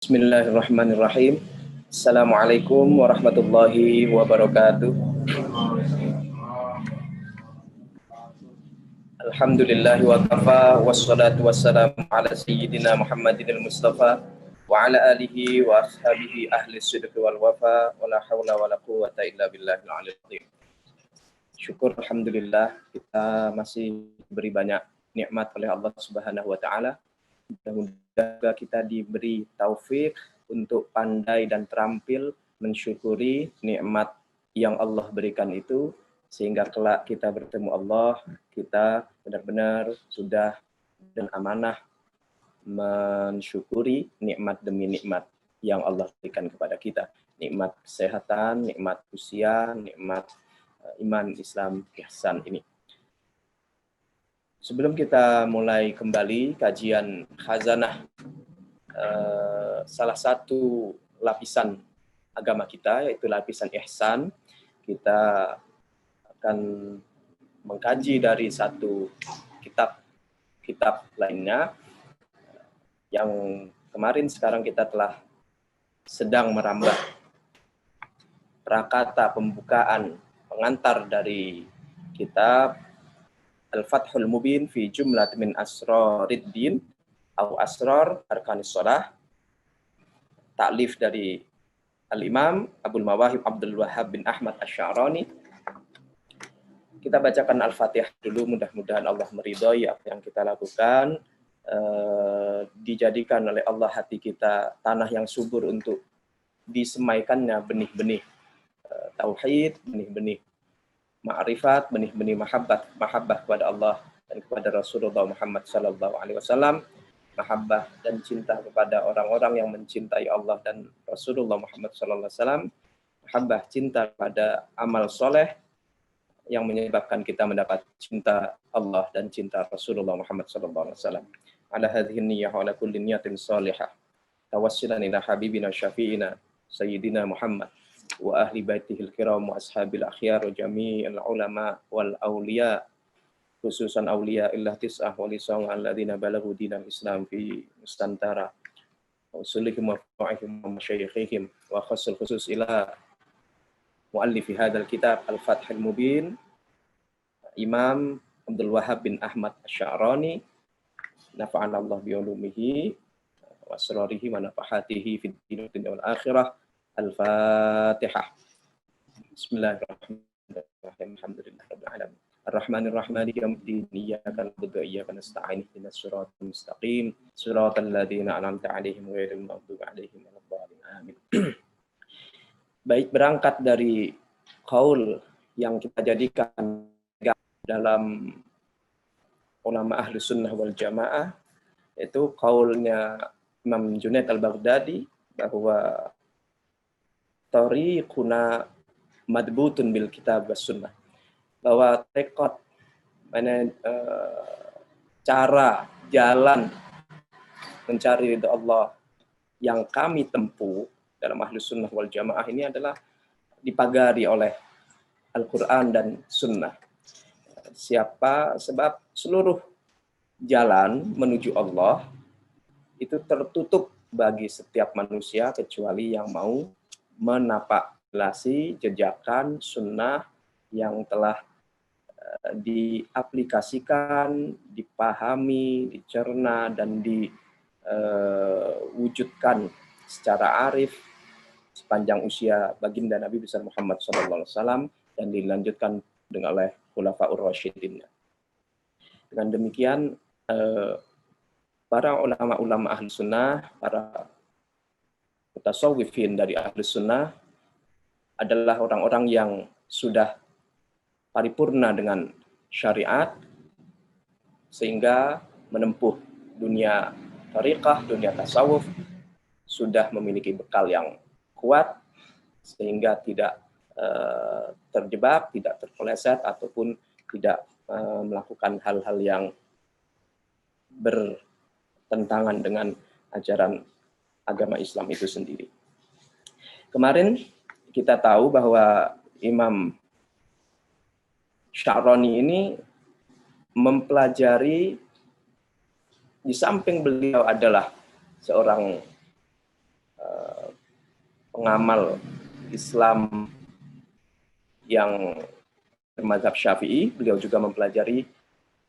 Bismillahirrahmanirrahim. Assalamualaikum warahmatullahi wabarakatuh. Alhamdulillahi wa kafa wassalatu wassalamu ala sayyidina Muhammadin al-Mustafa wa ala alihi wa ashabihi ahli sidqi wal wafa wa la hawla wa la quwwata illa billahil aliyyil azim. Syukur alhamdulillah kita masih diberi banyak nikmat oleh Allah Subhanahu wa taala. Mudah-mudahan kita diberi taufik untuk pandai dan terampil mensyukuri nikmat yang Allah berikan itu, sehingga kelak kita bertemu Allah, kita benar-benar sudah dan amanah mensyukuri nikmat demi nikmat yang Allah berikan kepada kita. Nikmat kesehatan, nikmat usia, nikmat iman, Islam, ihsan ini. Sebelum kita mulai kembali kajian khazanah, salah satu lapisan agama kita, yaitu lapisan ihsan, kita akan mengkaji dari satu kitab lainnya yang kemarin sekarang kita telah sedang merambah prakata pembukaan pengantar dari kitab Al-Fathul Mubin fi jumlah min asrariddin atau asrar arkanis shalah, taklif dari Al-Imam Abul Mawahib Abdul Wahhab bin Ahmad Asy-Sya'rani. Kita bacakan Al-Fatihah dulu, mudah-mudahan Allah meridhai apa yang kita lakukan, dijadikan oleh Allah hati kita tanah yang subur untuk disemaikannya benih-benih tauhid, benih-benih ma'rifat, benih-benih mahabbah kepada Allah dan kepada Rasulullah Muhammad sallallahu alaihi wasallam, mahabbah dan cinta kepada orang-orang yang mencintai Allah dan Rasulullah Muhammad sallallahu alaihi wasallam, mahabbah cinta pada amal soleh yang menyebabkan kita mendapat cinta Allah dan cinta Rasulullah Muhammad sallallahu alaihi wasallam. Ala hadhihi niyyah wa ala kulli niyatin salihah. Tawassilan ila habibina syafi'ina sayyidina Muhammad wa ahli baitihil kiram wa ashabil akhyar wa jami'il ulama wal awliya, khususan awliya illah tis'ah wa lisang alladzina balaghu dinal Islam fi mustantara wa usulihim wa fa'ihim wa masyayikhihim wa khassul khusus ila muallifi hadzal kitab Al-Fathul Mubin Imam Abdul Wahhab bin Ahmad Asy-Sya'rani, nafa'ana Allah bi ulumihi wa asrarihi wa nafahatihi fid dunya wal akhirah. Al-Fatihah. Bismillahirrahmanirrahim. Alhamdulillahirabbil alamin. Ar-Rahmanir Rahim. Maliki yaumiddin. Iyyaka na'budu wa iyyaka nasta'in. Ihdinas siratal mustaqim. Siratal ladzina an'amta 'alaihim ghairil maghdubi 'alaihim waladdallin. Amin. Baik, berangkat dari qaul yang kita jadikan dalam ulama ahli sunnah wal jamaah, yaitu qaulnya Imam Junaid al-Baghdadi bahwa tariquna madbutun bil kitab was sunnah, bahwa tekad cara jalan mencari ridha Allah yang kami tempuh dalam ahli sunnah wal jamaah ini adalah dipagari oleh Al-Quran dan sunnah. Sebab seluruh jalan menuju Allah itu tertutup bagi setiap manusia kecuali yang mau menapakilasi jejakan sunnah yang telah diaplikasikan, dipahami, dicerna, dan diwujudkan secara arif sepanjang usia baginda Nabi besar Muhammad SAW dan dilanjutkan dengan oleh Khulafaur Rasyidin. Dengan demikian, para ulama-ulama ahli sunnah, para mutasawwifin dari ahli sunnah adalah orang-orang yang sudah paripurna dengan syariat sehingga menempuh dunia tariqah, dunia tasawuf, sudah memiliki bekal yang kuat sehingga tidak terjebak, tidak terpeleset ataupun tidak melakukan hal-hal yang bertentangan dengan ajaran agama Islam itu sendiri. Kemarin kita tahu bahwa Imam Sya'rani ini mempelajari, di samping beliau adalah seorang pengamal Islam yang mazhab Syafi'i, beliau juga mempelajari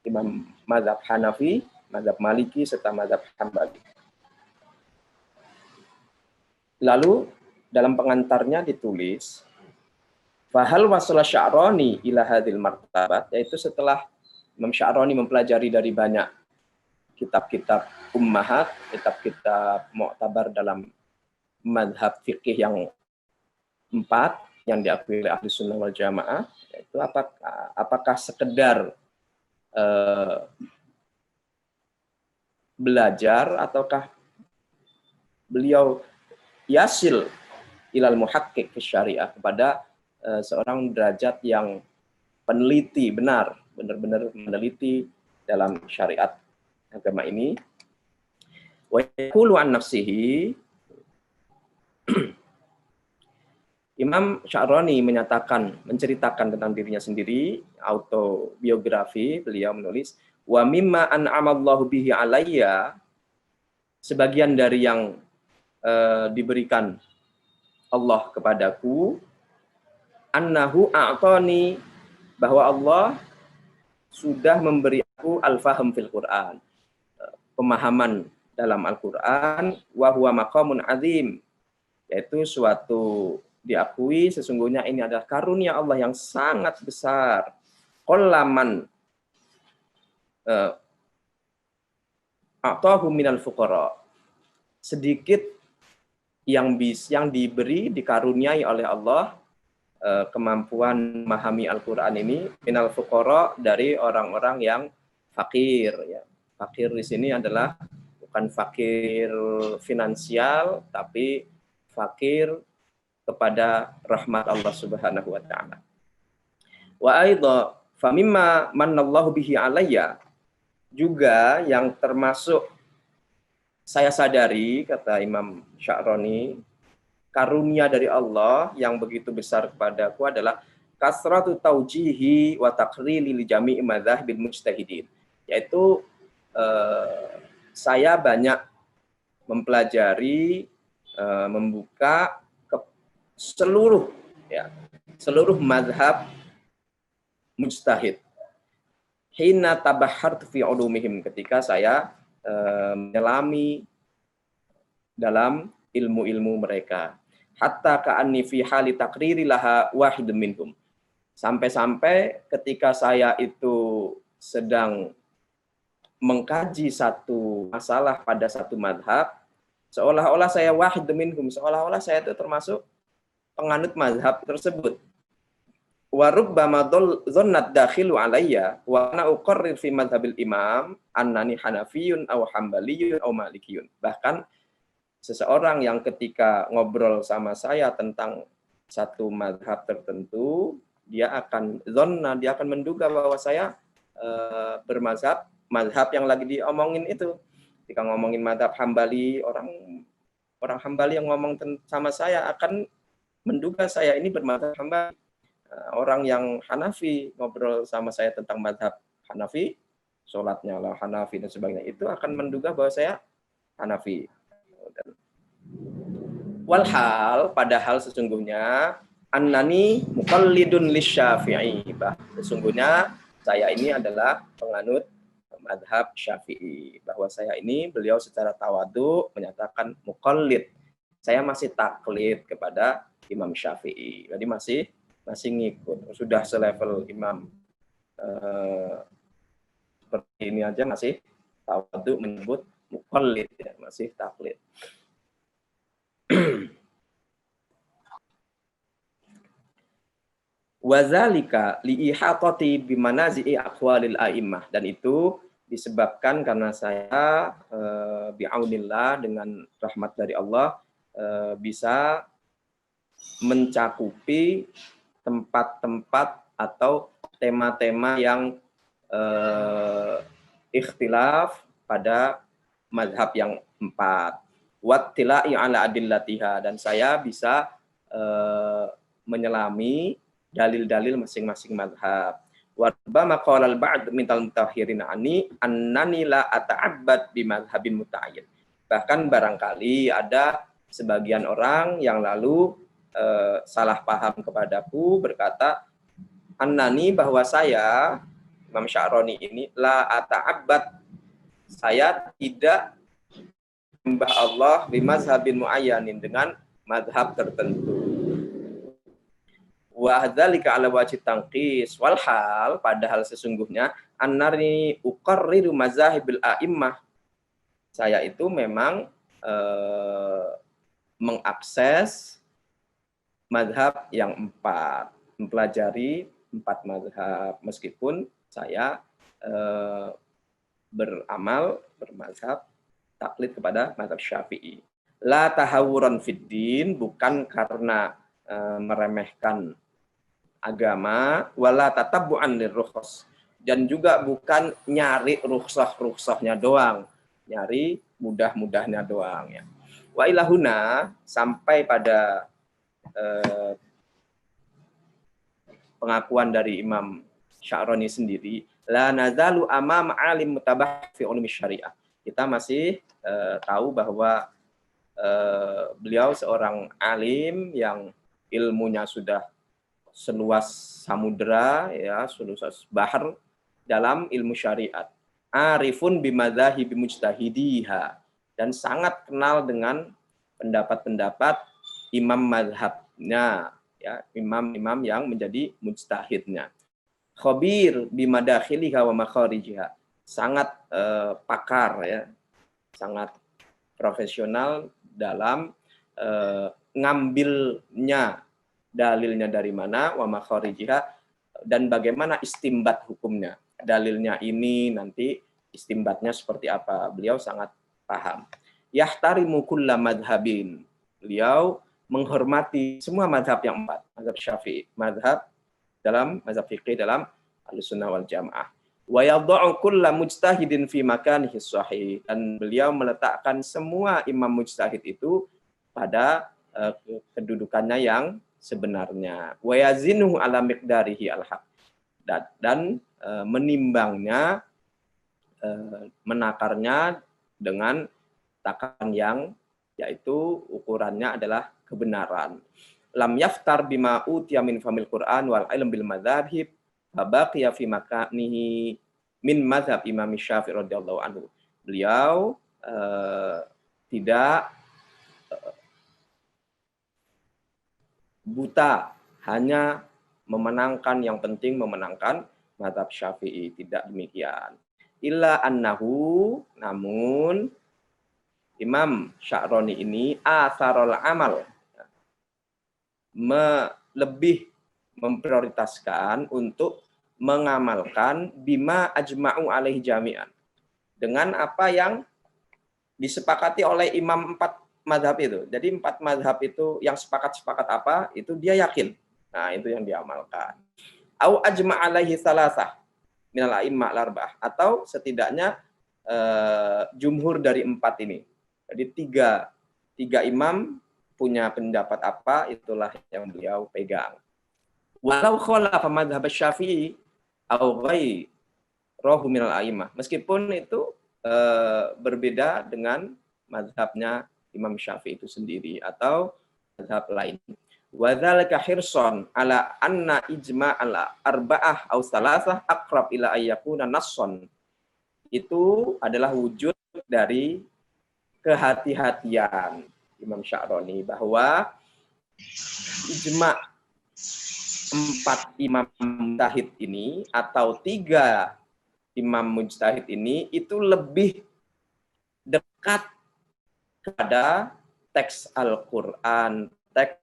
imam mazhab Hanafi, mazhab Maliki, serta mazhab Hambali. Lalu dalam pengantarnya ditulis, fahal wasala Sya'rani ila hadil martabat, yaitu setelah Imam Sya'rani mempelajari dari banyak kitab-kitab ummahat, kitab-kitab mu'tabar dalam mazhab fikih yang 4 yang diakui oleh Ahli Sunnah wal Jamaah, yaitu apakah sekedar belajar ataukah beliau yasil ilal muhaqqiq fi syariah, kepada seorang derajat yang peneliti, benar-benar meneliti dalam syariat agama ini. Wa yaqulu an nafsihi, Imam Sya'rani menceritakan tentang dirinya sendiri, autobiografi, beliau menulis, wa mimma an'amallahu bihi alayya, sebagian dari yang diberikan Allah kepadaku, annahu a'tani, bahwa Allah sudah memberi aku al-faham fil Quran, pemahaman dalam Al-Quran, wa huwa maqamun azim, yaitu suatu diakui sesungguhnya ini adalah karunia Allah yang sangat besar. Qallaman a'tahu minal fuqara, sedikit yang diberi, dikaruniai oleh Allah kemampuan memahami Al-Quran ini, minal fuqara, dari orang-orang yang fakir. Ya. Fakir di sini adalah bukan fakir finansial, tapi fakir kepada rahmat Allah Subhanahu wa taala. Wa aidha famimma manallahu bihi alayya, juga yang termasuk saya sadari, kata Imam Sya'rani, karunia dari Allah yang begitu besar kepadaku adalah kasratu taujihi wa taqrili li jami'i madzahibil mujtahidin, yaitu saya banyak mempelajari, membuka seluruh mazhab mujtahid. Hina tabahhartu fi ulumihim, ketika saya menyelami dalam ilmu-ilmu mereka. Hatta ka'anni fi hali takriri laha wahid minhum. Sampai-sampai ketika saya itu sedang mengkaji satu masalah pada satu madhab, seolah-olah saya wahid minhum, seolah-olah saya itu termasuk penganut mazhab tersebut. Wa rubbama dhannat dakhilu alayya wa ana uqarrir fi madhhabil imam annani hanafiyun aw hambaliyun aw malikiyun. Bahkan seseorang yang ketika ngobrol sama saya tentang satu mazhab tertentu, dia akan menduga bahwa saya bermazhab yang lagi diomongin itu. Ketika ngomongin mazhab Hambali, orang Hambali yang ngomong sama saya akan menduga saya ini bermazhab Hambali. Orang yang Hanafi ngobrol sama saya tentang mazhab Hanafi, sholatnya lah Hanafi dan sebagainya, itu akan menduga bahwa saya Hanafi. Walhal, padahal sesungguhnya annani muqallidun lisyafi'i, sesungguhnya saya ini adalah penganut mazhab Syafi'i, bahwa saya ini, beliau secara tawadhu menyatakan muqallid, saya masih taklid kepada Imam Syafi'i, jadi masih ngikut, sudah selevel imam seperti ini aja masih tawadhu menyebut muqallid, ya, masih taklid. Wazalika liihatati bimanazi'i aqwalil a'immah, dan itu disebabkan karena saya bi'aunillah, dengan rahmat dari Allah, bisa mencakupi tempat-tempat atau tema-tema yang ikhtilaf pada mazhab yang 4. Wattila'i ala adillatiha, dan saya bisa menyelami dalil-dalil masing-masing mazhab. Wa rabbama qala al-ba'd minal mutahhirin annani la ata'abbad bi mazhabin muta'ayyin. Bahkan barangkali ada sebagian orang yang lalu salah paham kepadaku berkata, annani, bahwa saya Imam Sya'roni ini la ata'abbad, saya tidak menyembah Allah bimazhabin muayyanin, dengan mazhab tertentu. Wa hadzalika ala wajhi tanqis, walhal, padahal sesungguhnya annani uqarriru mazahibil a'immah, saya itu memang mengakses mazhab yang 4, mempelajari 4 mazhab, meskipun saya beramal bermazhab taklid kepada mazhab Syafi'i. La tahawuran fiddin, bukan karena meremehkan agama, wala tatabbu'an lirrukhs, dan juga bukan nyari rukhsah-rukhsahnya doang, nyari mudah-mudahnya doang ya. Wa ilahuna, sampai pada pengakuan dari Imam Sya'roni sendiri, la nazalu amam alim mutabah fi ulumi syariah. Kita masih tahu bahwa beliau seorang alim yang ilmunya sudah seluas samudra, ya, seluas bahar dalam ilmu syariat. Arifun bimadzahibi mujtahidiha, dan sangat kenal dengan pendapat-pendapat imam mazhabnya, ya, imam-imam yang menjadi mujtahidnya. Khabir bimadakhiliha wa makharijiha, sangat pakar, ya, sangat profesional dalam ngambilnya dalilnya dari mana, wa makharijiha, dan bagaimana istimbat hukumnya. Dalilnya ini nanti istimbatnya seperti apa, beliau sangat paham. Yahtarimu kulla madhabin, beliau menghormati semua mazhab yang 4, mazhab Syafi'i, mazhab fikih dalam Ahlussunnah wal Jamaah. Wa yadha'u kulla mujtahidin fi makanihi shahih, dan beliau meletakkan semua imam mujtahid itu pada kedudukannya yang sebenarnya. Wa yazinuhu ala miqdarihi al-haq, dan menimbangnya, menakarnya dengan takaran yang, yaitu ukurannya adalah kebenaran. Lam yaftar bima utiya min famil Qur'an wal ilm bil madzhabib fa baqiya fi makanihi min mazhab Imam Syafi'i radhiyallahu anhu. Beliau tidak buta hanya memenangkan, yang penting memenangkan mazhab Syafi'i, tidak demikian. Illa annahu, namun Imam Sya'roni ini atharul amal, lebih memprioritaskan untuk mengamalkan bima ajma'u alaihi jami'an, dengan apa yang disepakati oleh imam 4 mazhab itu. Jadi 4 mazhab itu yang sepakat-sepakat apa, itu dia yakin. Nah, itu yang diamalkan. Au ajma' alaihi salasah minal a'immah al-arba'ah, atau setidaknya jumhur dari 4 ini. Jadi tiga imam punya pendapat apa, itulah yang beliau pegang. Walau khalafa madzhab Syafi'i au ghairahu minal a'immah, meskipun itu berbeda dengan mazhabnya Imam Syafi'i itu sendiri atau mazhab lain. Wa dzalika hirson ala anna ijma' ala arba'ah aw salasah aqrab ila ayyakuna nasson. Itu adalah wujud dari kehati-hatian Imam Sya'roni bahwa ijma' 4 imam mujtahid ini atau 3 imam mujtahid ini itu lebih dekat kepada teks Al-Quran, teks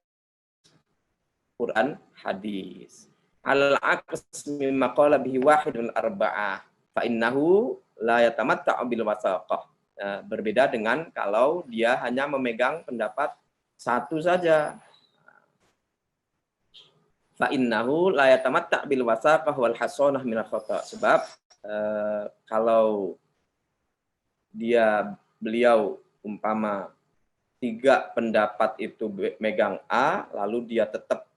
Quran hadis. Al-aqs mimma qala bihi wahidun arba'ah fa innahu la yatamatta'u bil wasaqah. Berbeda dengan kalau dia hanya memegang pendapat satu saja. Fa innahu la yatamatta' bil wasaqah wal hasanah min al-khata'. Sebab kalau beliau umpama 3 pendapat itu megang A, lalu dia tetap,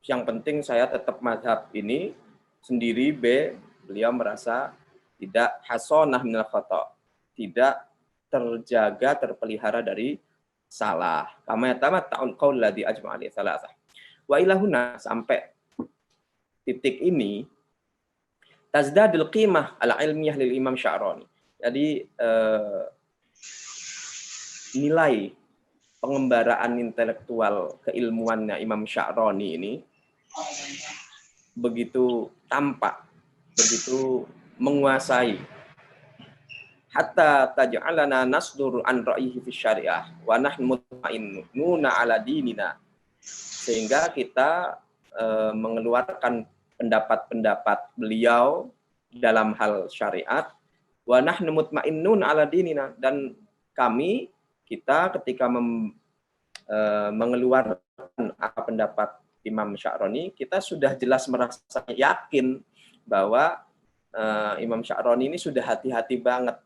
yang penting saya tetap mazhab ini sendiri B, beliau merasa tidak hasanah min al-khata', tidak terjaga, terpelihara dari salah. Kama yatamatta'ul qaul ladzi ajma'a alaihi salasah. Wa ilahuna, sampai titik ini tazdadul qimah al-ilmiyah lil Imam Sya'rani. Jadi nilai pengembaraan intelektual keilmuannya Imam Sya'rani ini begitu tampak, begitu menguasai, hatta taj'alana nasdur an ra'yihi fi syariah wa nahnu mutma'innuna ala dinina, sehingga kita mengeluarkan pendapat-pendapat beliau dalam hal syariat, wa nahnu mutma'innuna ala dinina, dan kita ketika mengeluarkan pendapat Imam Sya'rani, kita sudah jelas merasa yakin bahwa Imam Sya'rani ini sudah hati-hati banget.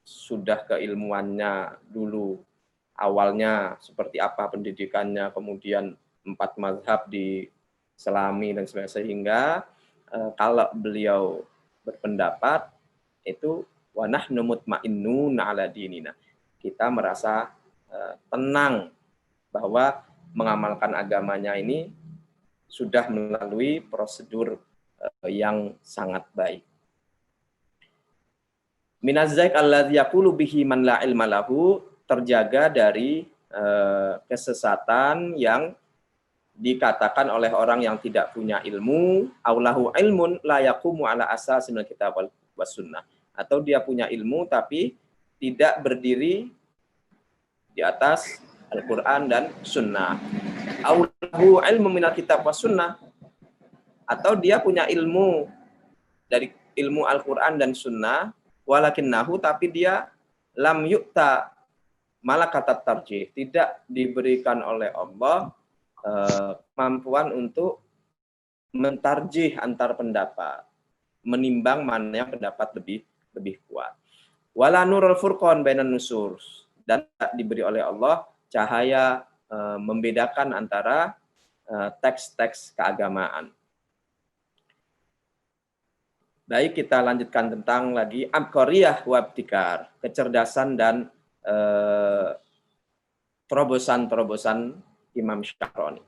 Sudah keilmuannya dulu, awalnya seperti apa pendidikannya, kemudian 4 mazhab di Selami dan sebagainya, sehingga kalau beliau berpendapat itu wa nahnu mutma'innuna ala dinina, kita merasa tenang bahwa mengamalkan agamanya ini sudah melalui prosedur yang sangat baik. Minazzaik alladzi yaqulu bihi man la ilma lahu, terjaga dari kesesatan yang dikatakan oleh orang yang tidak punya ilmu, aulahu ilmun la yaqumu ala asasil kitab was sunnah, atau dia punya ilmu tapi tidak berdiri di atas Al-Quran dan Sunnah. Aulahu ilmu minal kitab was sunnah, atau dia punya ilmu dari ilmu Al-Quran dan Sunnah, walakinnahu, tapi dia lam yu'ta malakatat tarjih, tidak diberikan oleh Allah kemampuan untuk mentarjih antar pendapat, menimbang mana yang pendapat lebih kuat. Wala nurul furqan bainan nusur, dan diberi oleh Allah cahaya membedakan antara teks-teks keagamaan. Baik, kita lanjutkan tentang lagi abqariyah wa ibtikar, kecerdasan dan terobosan-terobosan Imam Sya'rani.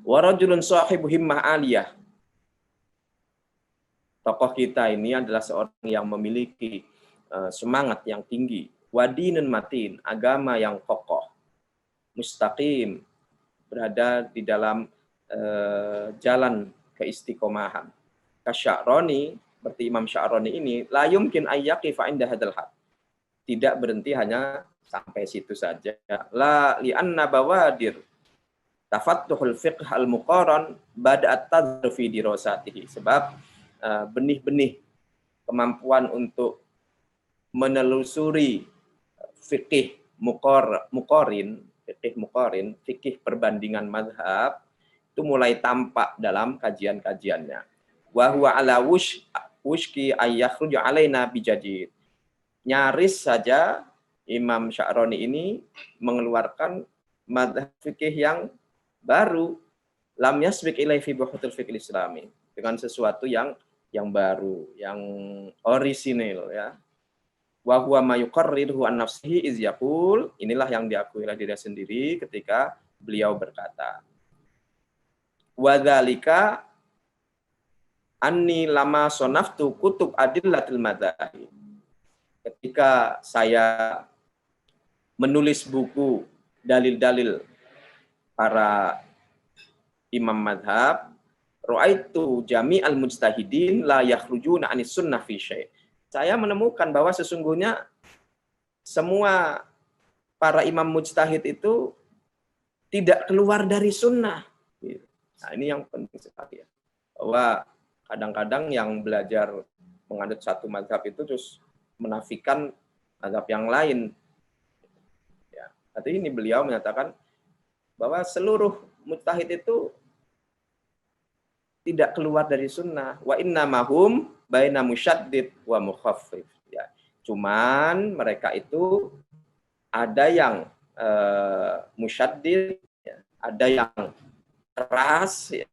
Wa rajulun sahibu himmah aliyah. Tokoh kita ini adalah seorang yang memiliki semangat yang tinggi. Wa dinun matin, agama yang kokoh. Mustaqim, berada di dalam jalan keistiqomahan. Kasya'rani, seperti Imam Sya'rani ini, la yumkin ayyaqifa inda hadzal had. Tidak berhenti hanya sampai situ saja. La li'anna bawadir tafattuhul fiqh al-muqaran bada'at tadhru fi dirasatihi. Sebab benih-benih kemampuan untuk menelusuri fikih muqarin, fikih perbandingan mazhab, itu mulai tampak dalam kajian-kajiannya. Wa huwa ala wushki ayyakhruju alaina bijadid. Nyaris saja Imam Sya'rani ini mengeluarkan mazhab fikih yang baru, lam yasbiq ilaihi fi buhutul fikih islami, dengan sesuatu yang baru, yang orisinil, ya. Wa huwa ma yuqarriruhu an nafsihi iz yaqul, inilah yang diakui oleh diri sendiri ketika beliau berkata, wa dzalika anni lama sonaftu kutub adillatil madzahib. Ketika saya menulis buku dalil-dalil para imam mazhab, ra'aitu jami'al mujtahidin la yakhrujuna 'anis sunnah fi syai'. Saya menemukan bahwa sesungguhnya semua para imam mujtahid itu tidak keluar dari sunnah. Nah, ini yang penting sekali, ya. Bahwa kadang-kadang yang belajar menganut satu mazhab itu terus menafikan mazhab yang lain. Ya, tapi ini beliau menyatakan bahwa seluruh mujtahid itu tidak keluar dari sunnah. Wa inna mahum baina musyaddid wa mukhaffif. Ya, cuman mereka itu ada yang musyaddid, ya, ada yang keras, ya,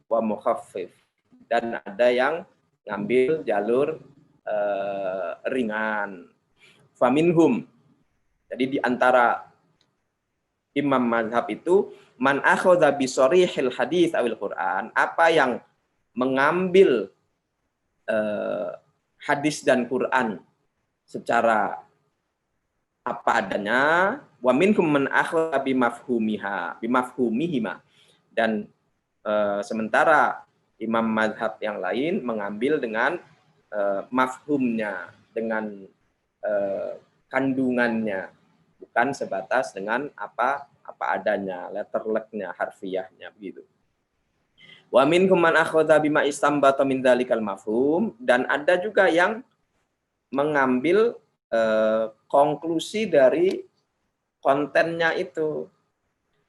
wa mukhaffif, dan ada yang ngambil jalur ringan. Faminhum, jadi di antara imam mazhab itu man akhadha bi sharihil hadis awil Quran, apa yang mengambil hadis dan Quran secara apa adanya, wa minhum man akhadha bi mafhumihima, dan sementara imam mazhab yang lain mengambil dengan mafhumnya, dengan kandungannya, bukan sebatas dengan apa adanya, letterleknya, harfiahnya begitu. Wa minhum man akhadha bima istambata min dzalikal mafhum, dan ada juga yang mengambil konklusi dari kontennya itu.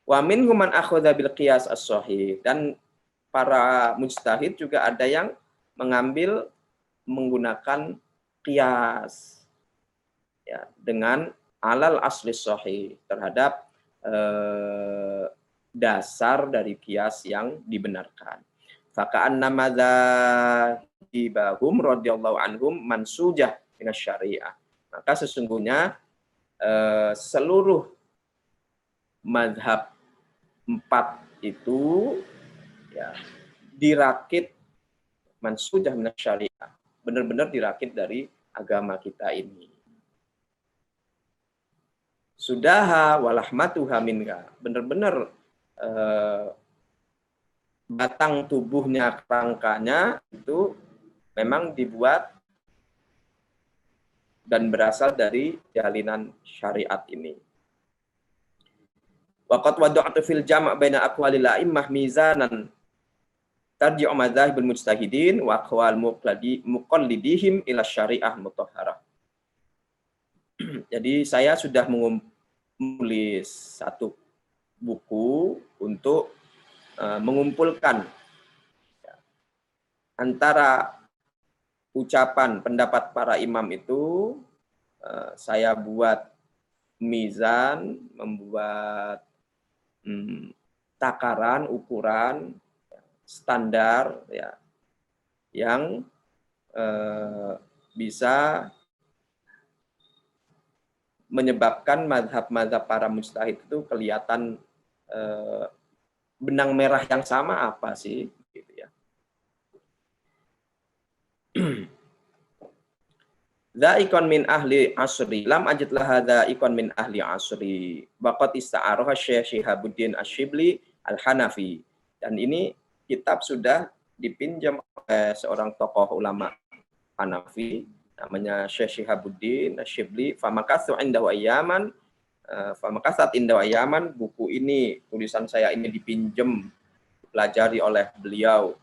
Wa minhum man akhadha bil qiyas as-shahih, dan para mujtahid juga ada yang mengambil menggunakan qiyas ya, dengan alal asli sahih, terhadap dasar dari qiyas yang dibenarkan. Faka'anna madzahibahum radhiyallahu anhum mansujah minasy syariah. Maka sesungguhnya seluruh mazhab 4 itu ya dirakit mansujah minasy syariah, benar-benar dirakit dari agama kita ini. Sudaha walahmatuha minka, benar-benar batang tubuhnya, kerangkanya itu memang dibuat dan berasal dari jalinan syariat ini. Waqad wada'tu fil jam' baina aqwalil a'immah mizanan tarji'u madzhabul mujtahidin wa aqwal muqallidihim ila syariah mutahharah. Jadi saya sudah menulis satu buku untuk mengumpulkan antara ucapan pendapat para imam itu. Saya buat mizan, membuat takaran, ukuran, standar ya, yang bisa menyebabkan mazhab-mazhab para mujtahid itu kelihatan benang merah yang sama apa sih, gitu ya. Dza'ikon min ahli asri lam ajid laha dza'ikon min ahli asri waqad ista'araha Syekh Syihabuddin Asy-Syibli Al-Hanafi, dan ini kitab sudah dipinjam oleh seorang tokoh ulama Hanafi namanya Syekh Syihabuddin Asy-Syibli. Famakatsu indahu ayyaman, famakasat indahu ayyaman, buku ini, tulisan saya ini dipinjam, dipelajari oleh beliau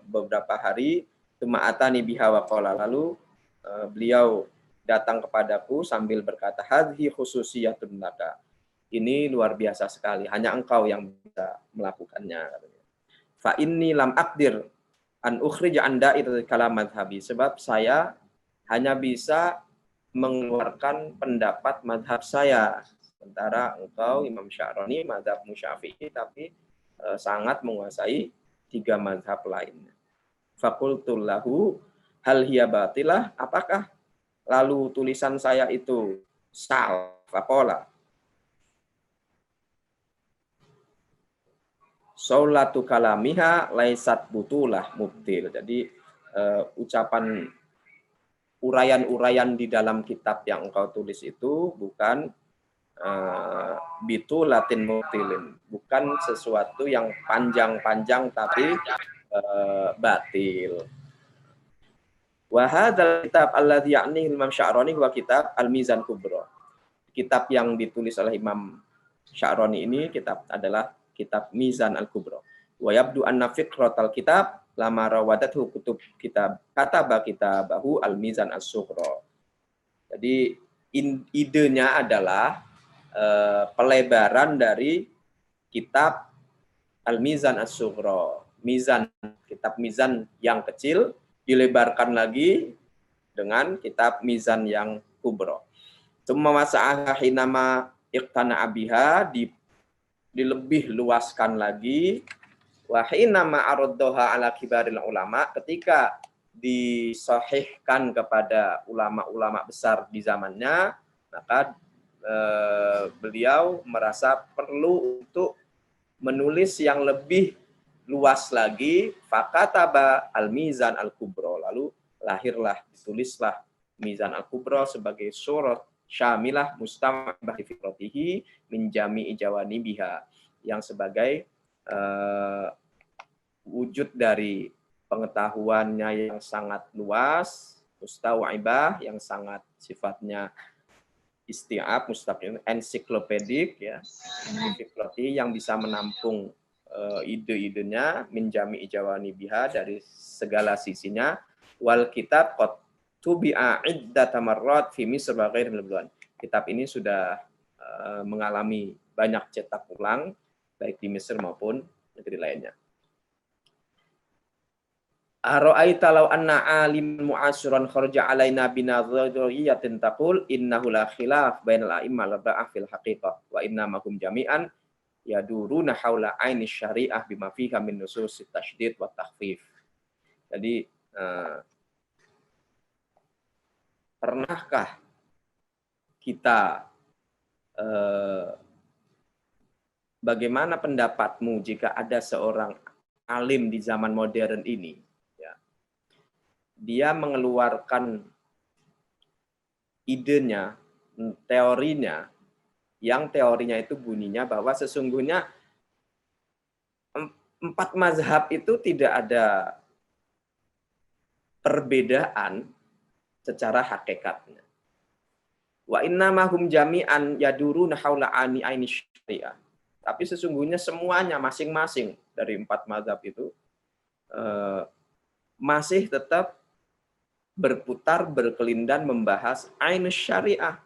beberapa hari. Tuma'atani biha wa qala, lalu beliau datang kepadaku sambil berkata, hadhi khususiyatun laka, ini luar biasa sekali, hanya engkau yang bisa melakukannya. Fa inni lam aqdir an ukhrija an da'ir kalam madhhabi, sebab saya hanya bisa mengeluarkan pendapat madhab saya, sementara engkau Imam Sya'rani madhabmu Syafi'i, tapi sangat menguasai 3 madhab lainnya. Fakultul lahu hal hiya batilah, apakah lalu tulisan saya itu salah? Faqala saulatu kalamiha laisat butulah mubtil. Jadi ucapan uraian-uraian di dalam kitab yang engkau tulis itu bukan bitulatin mubtilin, bukan sesuatu yang panjang-panjang tapi batil. Wa hadzal kitab alladzi ya'ni Imam Sya'rani wa kitab Al-Mizan Kubra. Kitab yang ditulis oleh Imam Sya'rani ini adalah kitab Mizan Al-Kubra. Wa yabdu anna fiqratal kitab lama rawadathu kutub kitab kataba kitabahu Al-Mizan As-Sughra. Jadi idenya adalah pelebaran dari kitab Al-Mizan As-Sughra. Mizan, kitab Mizan yang kecil dilebarkan lagi dengan kitab Mizan yang kubra. Tsumma wasa'aha hinama iqtana abiha, dilebih luaskan lagi. Wa hinama araddaha ala kibaril ulama, ketika disahihkan kepada ulama-ulama besar di zamannya, maka beliau merasa perlu untuk menulis yang lebih luas lagi, fakataba al-Mizan al-Kubra. Lalu lahirlah, ditulislah Mizan al-Kubra sebagai surat syamilah mustama'ibah fi fikratihi min jami'i jawanibiha, yang sebagai wujud dari pengetahuannya yang sangat luas, mustawa'ibah yang sangat sifatnya isti'ab, mustaqim, ensiklopedik ya, fikrati yang bisa menampung ide-idenya minjami ijawani biha dari segala sisinya. Wal kitab qad tubi'a iddata marrat fi Misr wa ghairil bilad. Kitab ini sudah mengalami banyak cetak ulang baik di Mesir maupun negeri lainnya. Ara'aita law anna aliman mu'asiran kharaja alaina binadhariyatin taqul innahu la khilaf bainal a'immal arba'ah fil haqiqah wa inna mahum jami'an yaduruna haula aini syariah bima fiha min nusus tasydid wa takhfif. Jadi pernahkah kita bagaimana pendapatmu jika ada seorang alim di zaman modern ini, ya, dia mengeluarkan idenya, teorinya, yang teorinya itu bunyinya bahwa sesungguhnya 4 mazhab itu tidak ada perbedaan secara hakikatnya. Wa inna mahum jami'an yaduruna haula aini syariah. Tapi sesungguhnya semuanya masing-masing dari 4 mazhab itu masih tetap berputar, berkelindan membahas ainus syariah.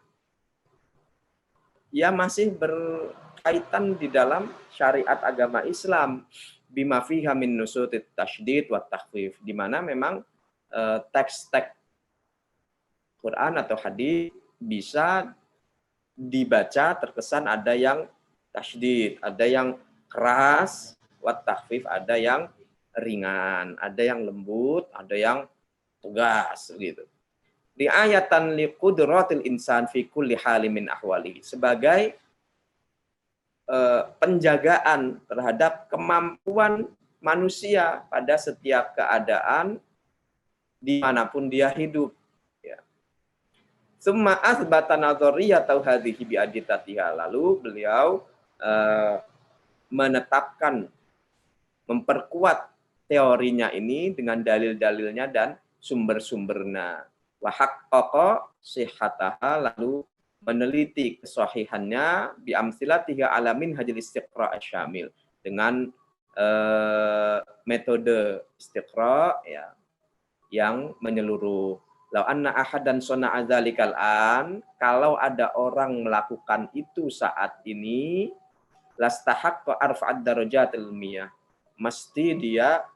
Ya masih berkaitan di dalam syariat agama Islam bima fiha min nusutit tasydid wa takhfif, di mana memang teks-teks Quran atau hadis bisa dibaca terkesan ada yang tasydid, ada yang keras, wa takhfif, ada yang ringan, ada yang lembut, ada yang tegas gitu. Riayatan liqudratil insan fi kulli halin min ahwali, sebagai penjagaan terhadap kemampuan manusia pada setiap keadaan dimanapun dia hidup. Ya. Summa athbata nadhariyatahu hadhihi bi aditatiha. Lalu beliau menetapkan, memperkuat teorinya ini dengan dalil-dalilnya dan sumber-sumbernya. Wa haqqaqa sihhataha, lalu meneliti kesahihannya bi amsilatiha ala minhajil istiqra' syamil, dengan metode istiqra' ya yang menyeluruh. Lau anna ahadan sana'a dzalikal an, kalau ada orang melakukan itu saat ini, lastahaqqa arfa'ad darajatil ilmiyah, mesti dia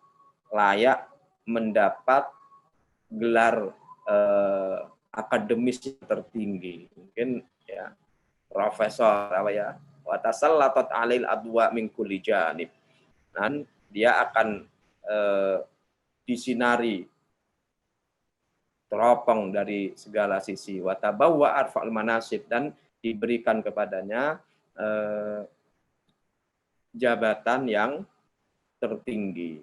layak mendapat gelar akademis tertinggi, mungkin ya profesor apa ya, wa tasallatat 'alail adwa min kulli janib, dan dia akan disinari, teropong dari segala sisi, wa tabawwa arfa'ul manasib, dan diberikan kepadanya jabatan yang tertinggi.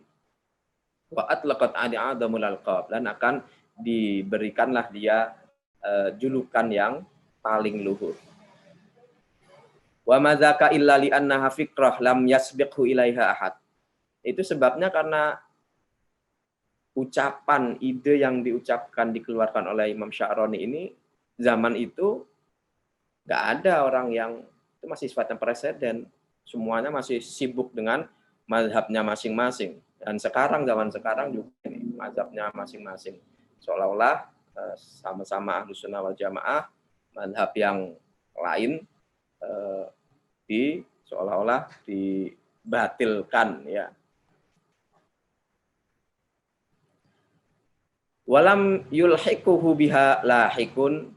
Wa atlaqat 'adamul alqab, dan akan diberikanlah dia julukan yang paling luhur. Wa madzaka illa li annaha fikrah lam yasbiqhu ilaiha ahad. Itu sebabnya karena ucapan, ide yang diucapkan, dikeluarkan oleh Imam Sya'rani ini zaman itu nggak ada orang yang, itu masih sifatnya presiden, semuanya masih sibuk dengan mazhabnya masing-masing. Dan sekarang, zaman sekarang juga ini mazhabnya masing-masing, seolah-olah sama-sama Ahlus Sunnah wal Jamaah, mazhab yang lain seolah-olah dibatilkan ya. Walam yulhiquhu biha lahikun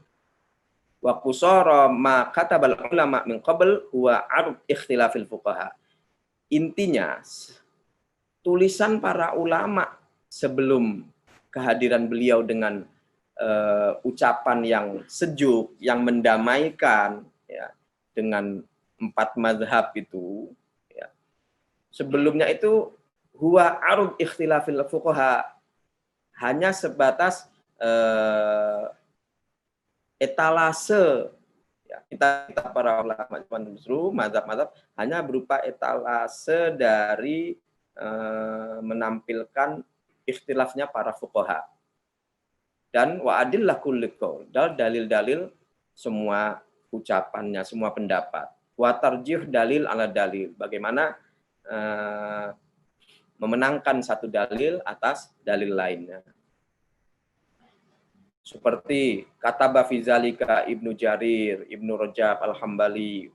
wa qusara ma katabal ulama min qabl huwa arb ikhtilafil fuqaha. Intinya, tulisan para ulama sebelum kehadiran beliau dengan ucapan yang sejuk, yang mendamaikan, ya, dengan 4 mazhab itu, ya. Sebelumnya itu huwa arud ikhtilafil fuqaha, hanya sebatas etalase, ya, kita para ulama justru mazhab-mazhab hanya berupa etalase dari menampilkan ikhtilafnya para fuqaha. Dan wa adillah kulli qaul, dalil-dalil semua ucapannya, semua pendapat. Wa tarjih dalil ala dalil, bagaimana memenangkan satu dalil atas dalil lainnya. Seperti kata Bafizalika Ibnu Jarir, Ibnu Rajab Al-Hambali,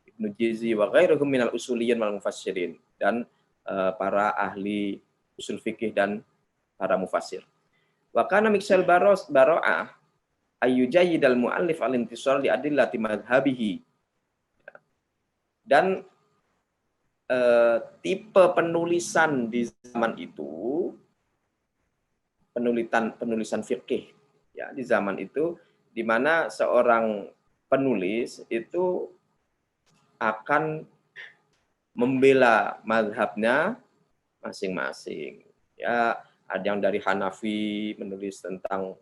Ibnu Jizi wa ghairuhum minal usuliyyin wal mufassirin, dan para ahli usul fikih dan para mufassir. Wa kana miksal baro'ah ayyujayyidal mu'allif al-intisar li adillati madhhabihi. Dan tipe penulisan di zaman itu, penulisan fikih, ya, di zaman itu, di mana seorang penulis itu akan membela mazhabnya masing-masing. Ya, ada yang dari Hanafi menulis tentang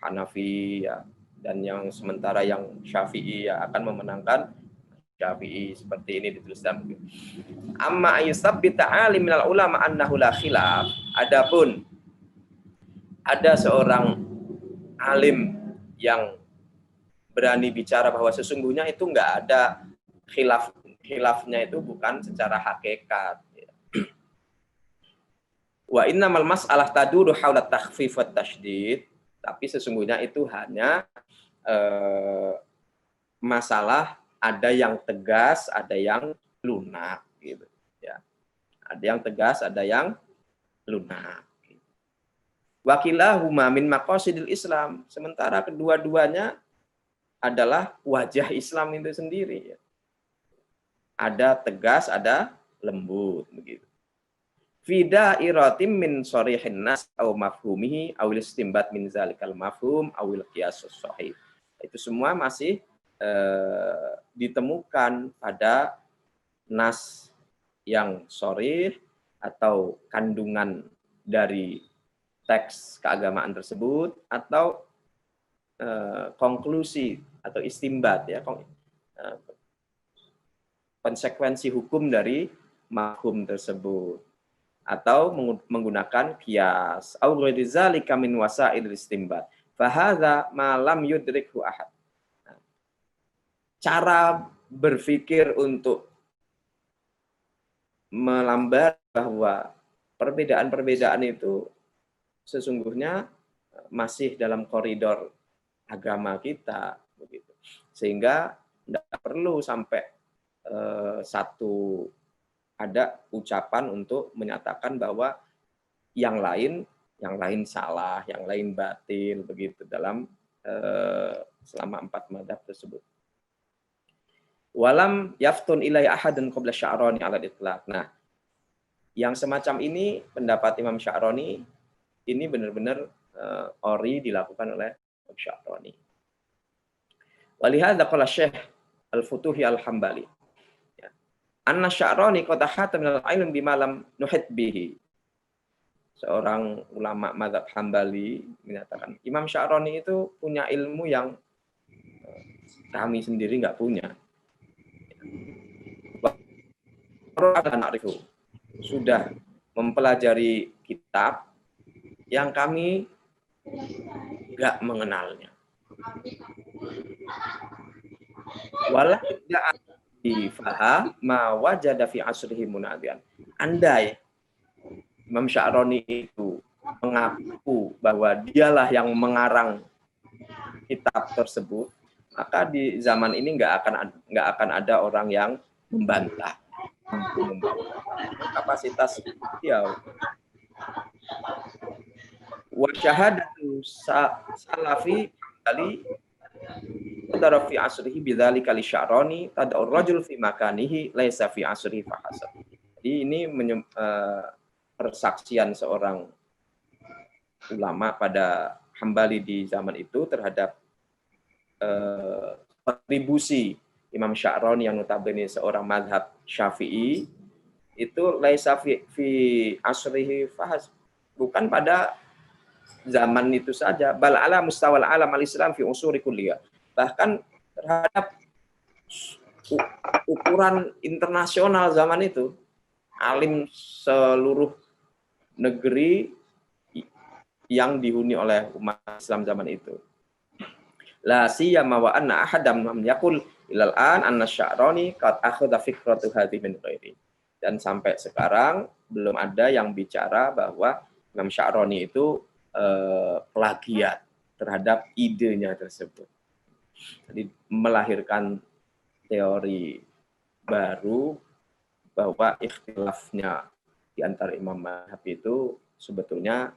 Hanafi, ya, dan yang sementara yang Syafi'i, ya, akan memenangkan Syafi'i, seperti ini dituliskan. Amma ayusabbita alim minal ulama annahu la khilaf. Adapun ada seorang alim yang berani bicara bahwa sesungguhnya itu enggak ada khilafnya itu bukan secara hakikat. Wa innamal mas'alah taduru haula takhfif wat tasydid, tapi sesungguhnya itu hanya masalah ada yang tegas, ada yang lunak, gitu, ya. Ada yang tegas, ada yang lunak. Wakilahuma min maqasidil Islam, sementara kedua-duanya adalah wajah Islam itu sendiri, ya. Ada tegas, ada lembut, begitu. Fida iratim min sharihin nas au mafhumihi awil istimbat min zalikal mafhum awil qiyasus sahih. Itu semua masih ditemukan pada nas yang sharih atau kandungan dari teks keagamaan tersebut, atau konklusi atau istimbat, ya, konsekuensi hukum dari mafhum tersebut, atau menggunakan qiyas au ghairi zalika min wasail istimbat fa hadza ma lam yudrikhu ahad. Cara berpikir untuk melambar bahwa perbedaan-perbedaan itu sesungguhnya masih dalam koridor agama kita, begitu. Sehingga tidak perlu sampai ada ucapan untuk menyatakan bahwa yang lain salah, yang lain batil, begitu, dalam selama 4 mazhab tersebut. Walam yaftun ilai ahadun qabla Sya'rani ala itlaq. Nah, yang semacam ini pendapat Imam Sya'rani ini benar-benar ori dilakukan oleh Imam Sya'rani. Walihadza qala Syekh Al-Futuhi Al-Hambali, anna Sya'rani qad ahata minal ilm bima lam nuhit bihi. Seorang ulama mazhab Hambali menyatakan Imam Sya'rani itu punya ilmu yang kami sendiri nggak punya. Sudah mempelajari kitab yang kami nggak mengenalnya. Walau tidak faham ma wajada fi asrihi munadian. Andai Imam Sya'rani itu mengaku bahwa dialah yang mengarang kitab tersebut, maka di zaman ini nggak akan ada orang yang membantah. Kapasitas beliau. Wa syahadatu salafi kali tadara fi asrihi bidzalika li Sya'rani tad'ur rajul fi makanihi laisa fi asrihi fa hasab. Jadi ini persaksian seorang ulama pada Hambali di zaman itu terhadap kontribusi Imam Sya'rani yang notabene seorang mazhab Syafi'i itu laisa fi asrihi fahas, bukan pada zaman itu saja, bal ala mustawal alam al-Islam fi usuri kulliyah, bahkan terhadap ukuran internasional zaman itu, alim seluruh negeri yang dihuni oleh umat Islam zaman itu. La siyama wa anna ahadam lam yaqul ilal an anna Sya'rani qad akhadha fikratu hadhi min ghairi. Dan sampai sekarang belum ada yang bicara bahwa Imam Sya'rani itu plagiat terhadap idenya tersebut. Jadi melahirkan teori baru bahwa ikhtilafnya di antara imam mazhab itu sebetulnya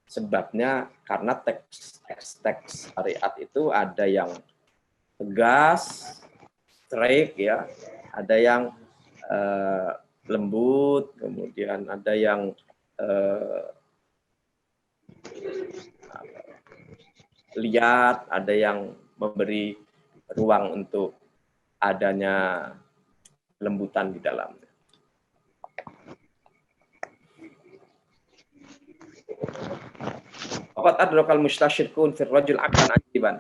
sebabnya karena teks syariat itu ada yang tegas, straight ya, ada yang lembut, kemudian ada yang lihat, ada yang memberi ruang untuk adanya lembutan di dalamnya. Waqad adrakal mustasyriqun fir rajul aqlan ajiban.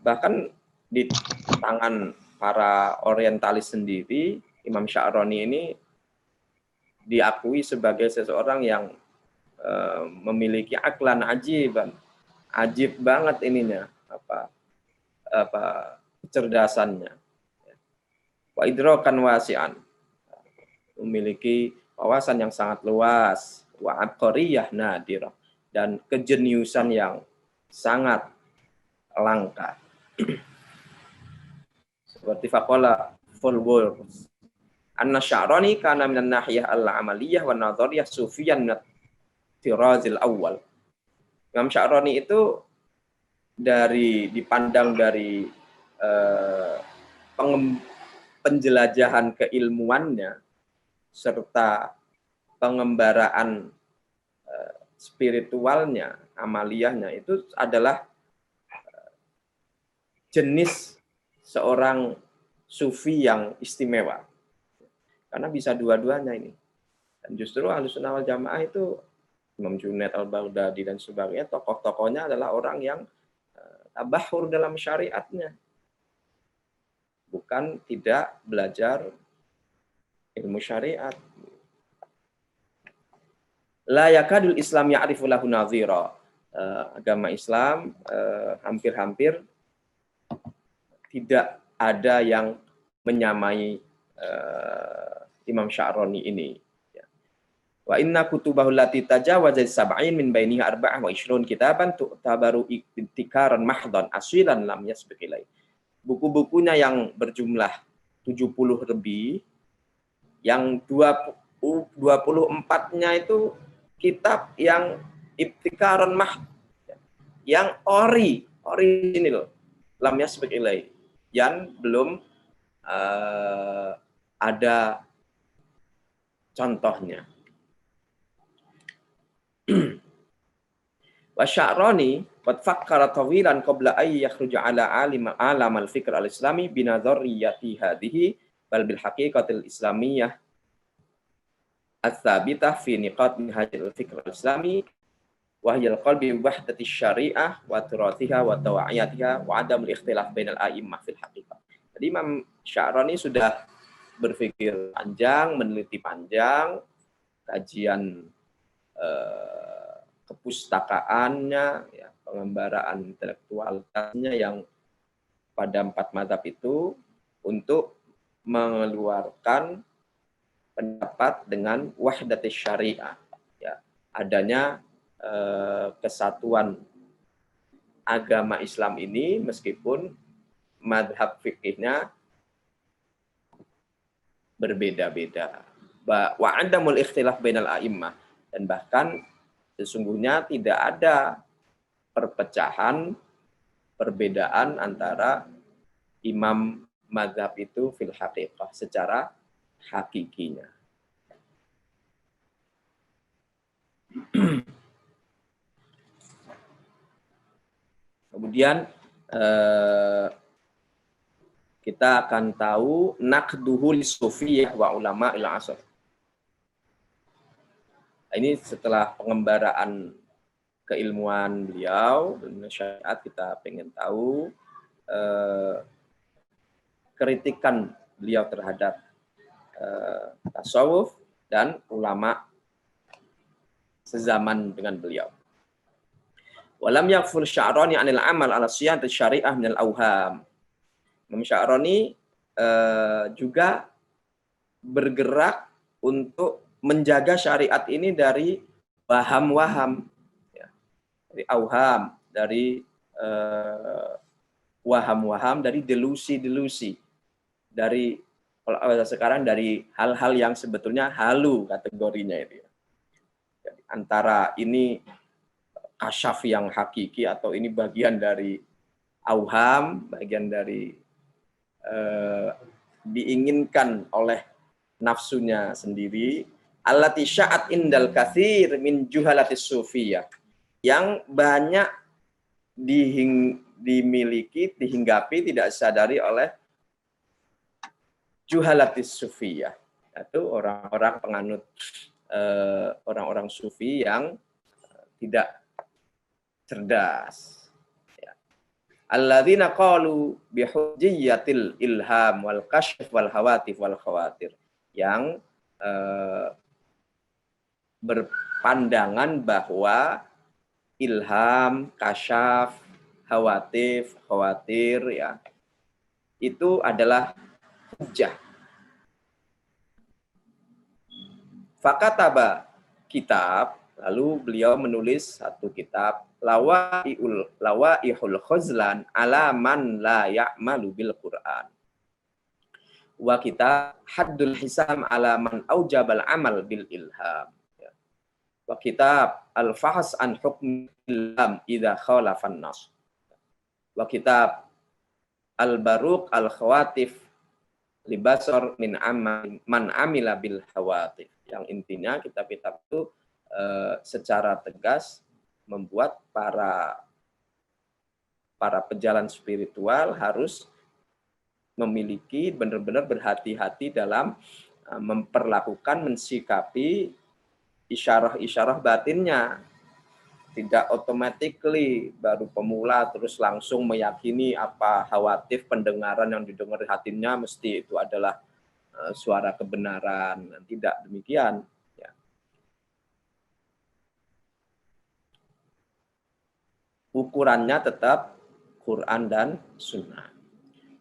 Bahkan di tangan para orientalis sendiri, Imam Sya'rani ini diakui sebagai seseorang yang memiliki aklan ajiban. Ajib banget ininya, kecerdasannya. Wa idrakan wasi'an, memiliki wawasan yang sangat luas, wa abqariyah nadirah, dan kejeniusan yang sangat langka. Seperti faqala Fulworth, anna Sya'rani kana minan nahiyah al-amaliyah wa nadhariyah sufiyan min tirazil awal. Imam Sya'rani itu dipandang dari penjelajahan keilmuannya serta pengembaraan spiritualnya, amaliyahnya itu adalah jenis seorang sufi yang istimewa. Karena bisa dua-duanya ini. Dan justru Ahlussunnah wal Jamaah itu Imam Junaid al-Baghdadi dan sebagainya, tokoh-tokohnya adalah orang yang tabahur dalam syariatnya. Bukan tidak belajar ilmu syariat. La yakadul Islam ya'rifu lahu nadhira. Agama Islam hampir-hampir tidak ada yang menyamai Imam Sya'rani ini. Wa inna kutubahu allati tajawazat sab'in min bainiha arba'ah wa 20 kitaban tu'tabaru ibtikaran mahdhan asilan lam yasbiq ilai. Buku-bukunya yang berjumlah 70 lebih, yang 24-nya itu kitab yang ibtikaran mahdhan, yang original, lam yasbiq ilai, yang belum ada contohnya. Wa Sya'rani qad fakkara tawilan qabla ay yakhruja ala alam al-fikr al-islami binadhariyati hadhihi bal bil haqiqatil islamiyyah ats-tsabitah fi niqat minhajil fikr al-islami wa hiya al-qalbi wahdati syariah wa turathiha wa tawa'iyatiha wa adam al-ikhtilaf bainal a'immah fil haqiqah. Jadi Imam Sya'rani sudah berpikir panjang, meneliti panjang, kajian kepustakaannya, ya, pengembaraan intelektualitasnya yang pada 4 mazhab itu untuk mengeluarkan pendapat dengan wahdatis syariah, ya, adanya kesatuan agama Islam ini meskipun mazhab fikihnya berbeda-beda. Wa andamul ikhtilaf bainal a'immah, dan bahkan sesungguhnya tidak ada perpecahan, perbedaan antara imam mazhab itu fil haqiqah, secara hakikinya. Kemudian kita akan tahu naqduhul sufiyah wa ulama il asr. Ini setelah pengembaraan keilmuan beliau dan syariat, kita pengen tahu kritikan beliau terhadap tasawuf dan ulama sezaman dengan beliau. Walam yakfur Sya'rani 'anil amal 'ala siyanati syariah minal auham. Imam Sya'rani juga bergerak untuk menjaga syariat ini dari waham-waham, ya, dari auham, dari waham-waham, dari delusi-delusi, dari kalau sekarang dari hal-hal yang sebetulnya halu kategorinya itu. Ya. Jadi, antara ini kasyaf yang hakiki atau ini bagian dari auham, bagian dari diinginkan oleh nafsunya sendiri. Allati sya'at indal katsir min juhalatis sufiyah, yang banyak dimiliki, dihinggapi, tidak disadari oleh juhalatis sufiyah, yaitu orang-orang penganut orang-orang sufi yang tidak cerdas. Alladzina qalu bihujjiyatil ilham wal kasyf wal hawatif wal khawatir, yang berpandangan bahwa ilham, kasyaf, khawatir, ya, itu adalah hujjah. Fakataba kitab, lalu beliau menulis satu kitab, Lawaihul Khuzlan ala man la ya'malu bil Qur'an. Wa kitab Haddul Hisam ala man aujabal amal bil ilham. Wa kitab Al-Fahs an hukm ilham idza khalafan nas. Wa kitab Al-Baruq Al-Khawatif libasar min man amila bil hawatif. Yang intinya kitab-kitab itu secara tegas membuat para pejalan spiritual harus memiliki benar-benar berhati-hati dalam memperlakukan, mensikapi isyarah-isyarah batinnya. Tidak automatically baru pemula terus langsung meyakini apa khawatif pendengaran yang didengar hatinya mesti itu adalah suara kebenaran. Tidak demikian. Ya. Ukurannya tetap Quran dan Sunnah.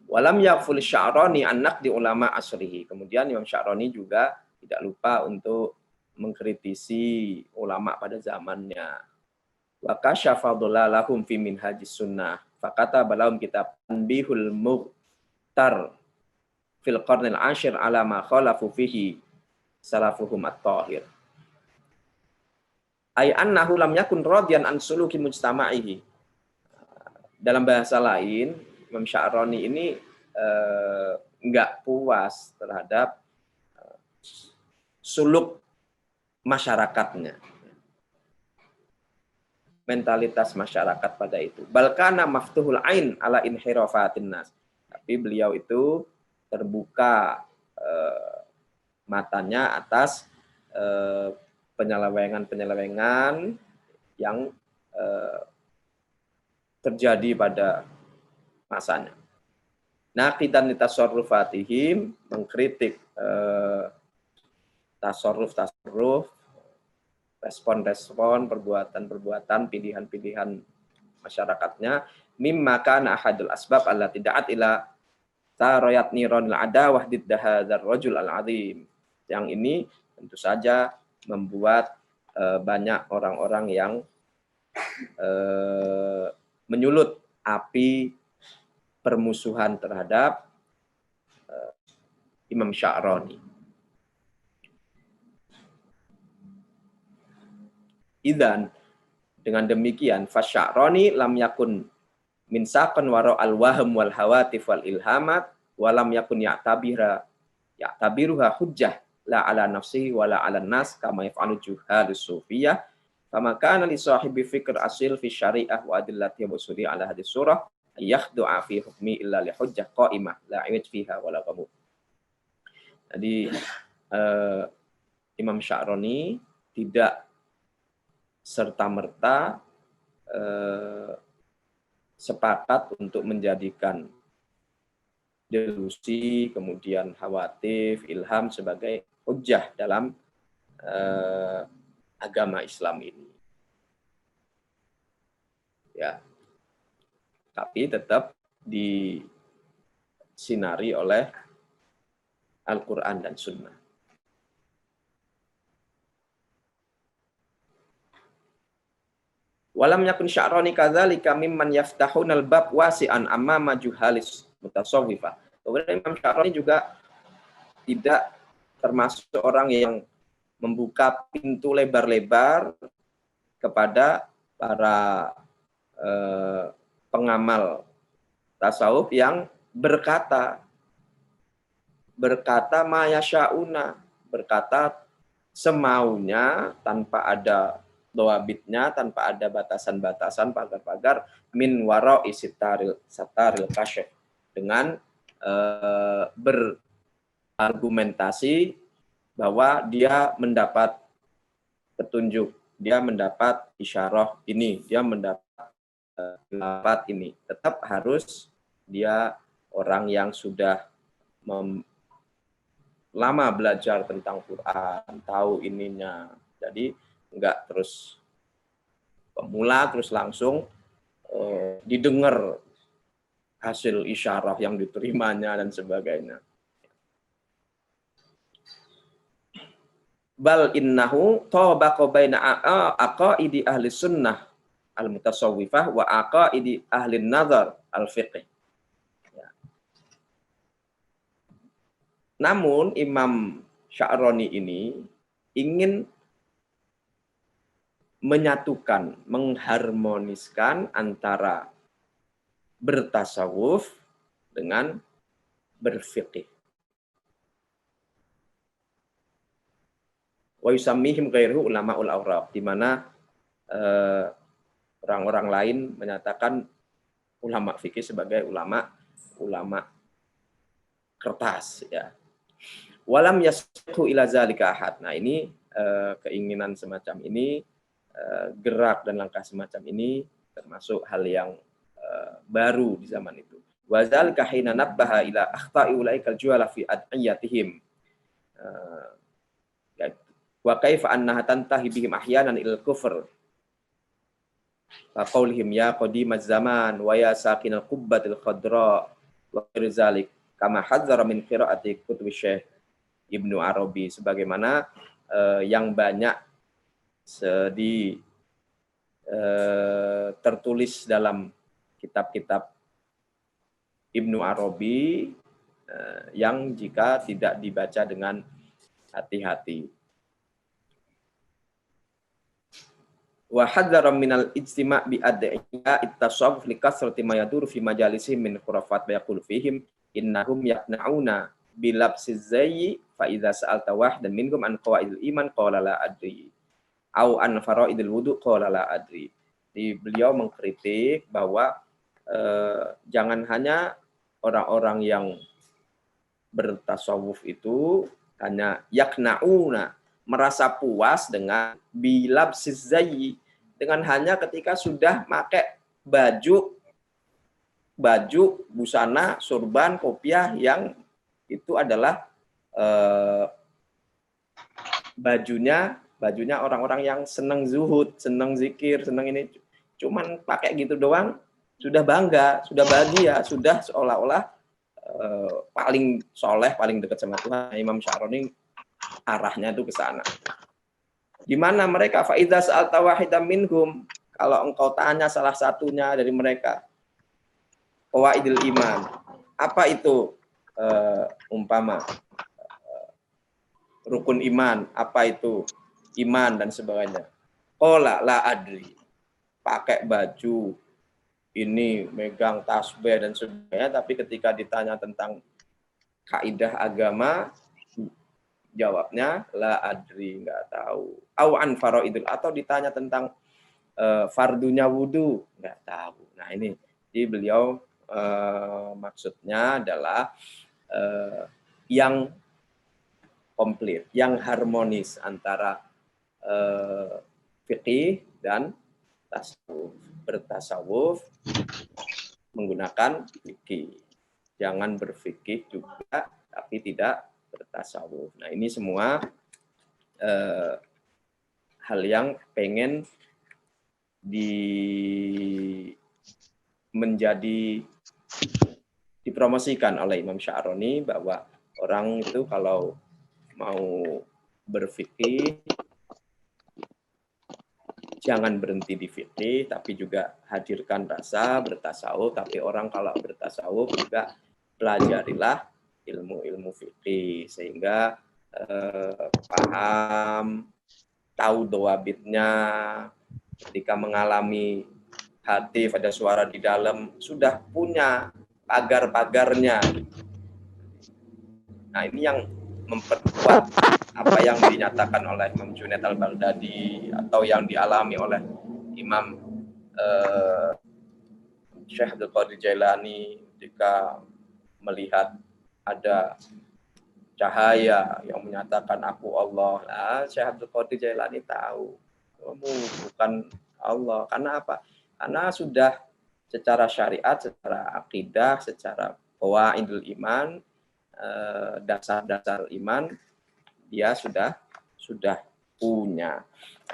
Walam yakful Sya'rani anak di ulama asrihi. Kemudian Imam Sya'rani juga tidak lupa untuk mengkritisi ulama pada zamannya. Wa kasyafa dhalalahum fi minhajis sunnah. Fakata balahum kitab Tanbihul Mughtar fil qarnil ashir ala ma khalafu fihi salafuhum at-tahir. Ay annahu lam yakun radiyan an suluki mujtama'ihi. Dalam bahasa lain, Imam Sya'rani ini enggak puas terhadap suluk masyarakatnya. Mentalitas masyarakat pada itu. Balkana maftuhul ain ala inhirafatin nas. Tapi beliau itu terbuka matanya atas penyelewengan-penyelewengan yang terjadi pada masanya. Naqidan litasarrufatihim, mengkritik tasarruf, respon-respon, perbuatan-perbuatan, pilihan-pilihan masyarakatnya. Mimma kana ahadul asbab allati da'at ila tarayat niranil adawah didda hadzal rajul al-azim. Yang ini tentu saja membuat banyak orang-orang yang menyulut api permusuhan terhadap Imam Sya'rani. Idzan, dengan demikian Fasya'rani lam yakun min saqan wara al-wahm wal hawatif wal ilhamat wa lam yakun ya'tabiruha hujjah la ala nafsihi wa la ala nas kama yaf'alu juhalus sufiyah. Kama kana li sahibi fikr asil fi syariah wa adillati wa usuli ala hadis surah yakhdu'a fi hukmi illa li hujjah qa'imah la iwaj fiha wala qabul. Jadi Imam Sya'rani tidak serta-merta sepakat untuk menjadikan delusi, kemudian khawatif, ilham sebagai hujjah dalam agama Islam ini. Ya. Tapi tetap disinari oleh Al-Quran dan Sunnah. Walam yakun Sya'rani kadzalika mimman yaftahunal bab wasi'an amama juhalis mutasawwifah. Kemudian Imam Sya'rani juga tidak termasuk orang yang membuka pintu lebar-lebar kepada para pengamal tasawuf yang berkata maya syauna, berkata semaunya tanpa ada doabitnya, tanpa ada batasan-batasan, pagar-pagar, min wara'i sataril kasyf, dengan berargumentasi bahwa dia mendapat petunjuk, dia mendapat isyarah ini, dia mendapat ini. Tetap harus dia orang yang sudah lama belajar tentang Quran, tahu ininya. Jadi enggak terus pemula terus langsung didengar hasil isyarah yang diterimanya dan sebagainya. Bal innahu tabaqa baina aqaidi ahli sunnah al-mutasawwifah wa aqaidi ahli nazar al-fiqh. Ya. Namun Imam Sya'rani ini ingin menyatukan, mengharmoniskan antara bertasawuf dengan berfiqih. Wa yusammihim ghairuhu ulama'ul awraq, di mana orang-orang lain menyatakan ulama fikih sebagai ulama kertas, ya. Walam yasbiqu ila zalika ahad. Nah, ini keinginan semacam ini, gerak dan langkah semacam ini termasuk hal yang baru di zaman itu. Wa zalika hina nabbaha ila akhta'i ulaikal juhala fi ad'iyatihim. Wa kaifa annaha tantahi bihim ahyanan ilal kufr. Fa qaulihim ya qadimaz zaman wa ya sakinal qubbatil khadra wa rizalik kama hadzara min qiraati kutub Syekh Ibnu Arabi, sebagaimana yang banyak tertulis dalam kitab-kitab Ibnu Arabi yang jika tidak dibaca dengan hati-hati. Wa hadzara minal ijtima' bi ad'iya at-tasawuf li kasrati ma yadur fi majalisihim min khurafat wa yaqulu fihim innahum yaqna'una bi labsiz zayyi fa idza sa'alta wahdan minhum an qawaidil iman qala la adri au an faraidil wudu qala la adri. Di beliau mengkritik bahwa jangan hanya orang-orang yang bertasawuf itu hanya yaknauna, merasa puas dengan bilabsiz zayyi, dengan hanya ketika sudah pakai baju busana, surban, kopiah yang itu adalah bajunya orang-orang yang senang zuhud, senang zikir, senang ini, cuman pakai gitu doang sudah bangga, sudah bahagia, sudah seolah-olah paling soleh, paling dekat sama Tuhan. Imam Sya'rani arahnya itu ke sana. Di mana mereka fa idza sa'alta wahidan minhum, kalau engkau tanya salah satunya dari mereka, qawaidul iman, apa itu umpama rukun iman, apa itu iman dan sebagainya. Qala la adri, pakai baju ini, megang tasbih dan sebagainya, tapi ketika ditanya tentang kaidah agama, jawabnya la adri, nggak tahu. Au an faraidul, atau ditanya tentang fardunya wudu, nggak tahu. Nah, ini jadi beliau maksudnya adalah yang komplit, yang harmonis antara fikih dan tasawuf. Bertasawuf menggunakan fikih. Jangan berfikih juga tapi tidak bertasawuf. Nah, ini semua hal yang pengen dipromosikan oleh Imam Sya'roni, bahwa orang itu kalau mau berfikih jangan berhenti di fikih, tapi juga hadirkan rasa bertasawuf. Tapi orang kalau bertasawuf juga pelajarilah ilmu-ilmu fikih sehingga paham, tahu dawabitnya. Ketika mengalami hadis ada suara di dalam, sudah punya pagar-pagarnya. Nah, ini yang memperkuat apa yang dinyatakan oleh Imam Junaid al-Baghdadi atau yang dialami oleh Imam Syekh Abdul Qadir Jailani ketika melihat ada cahaya yang menyatakan aku Allah. Nah, Syekh Abdul Qadir Jailani tahu kamu bukan Allah. Karena apa? Karena sudah secara syariat, secara akidah, secara qawaidul iman, dasar-dasar iman, dia sudah punya.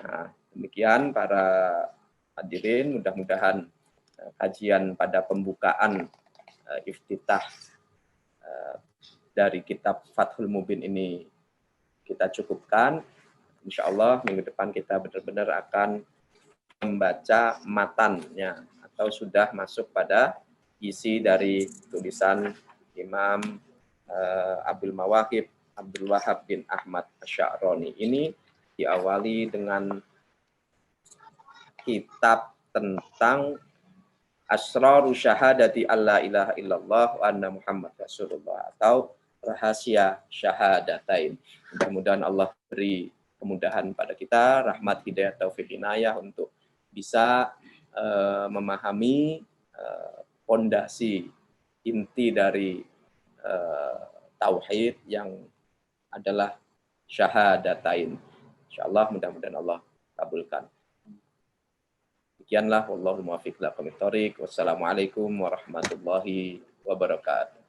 Nah, demikian para hadirin, mudah-mudahan kajian pada pembukaan iftitah dari kitab Fathul Mubin ini kita cukupkan. Insya Allah minggu depan kita benar-benar akan membaca matannya atau sudah masuk pada isi dari tulisan Imam Abdul Mawahib Abdul Wahab bin Ahmad Asy'aroni. Ini diawali dengan kitab tentang Asraru Syahadati alla ilaha illallah wa anna Muhammad Rasulullah, atau rahasia syahadatain. Mudah-mudahan Allah beri kemudahan pada kita, rahmat, hidayah, taufik, inayah untuk bisa memahami pondasi inti dari tauhid yang adalah syahadatain. Insyaallah mudah-mudahan Allah kabulkan. Demikianlah, wallahu muwaffiq ila aqwamit thoriq. Wassalamualaikum warahmatullahi wabarakatuh.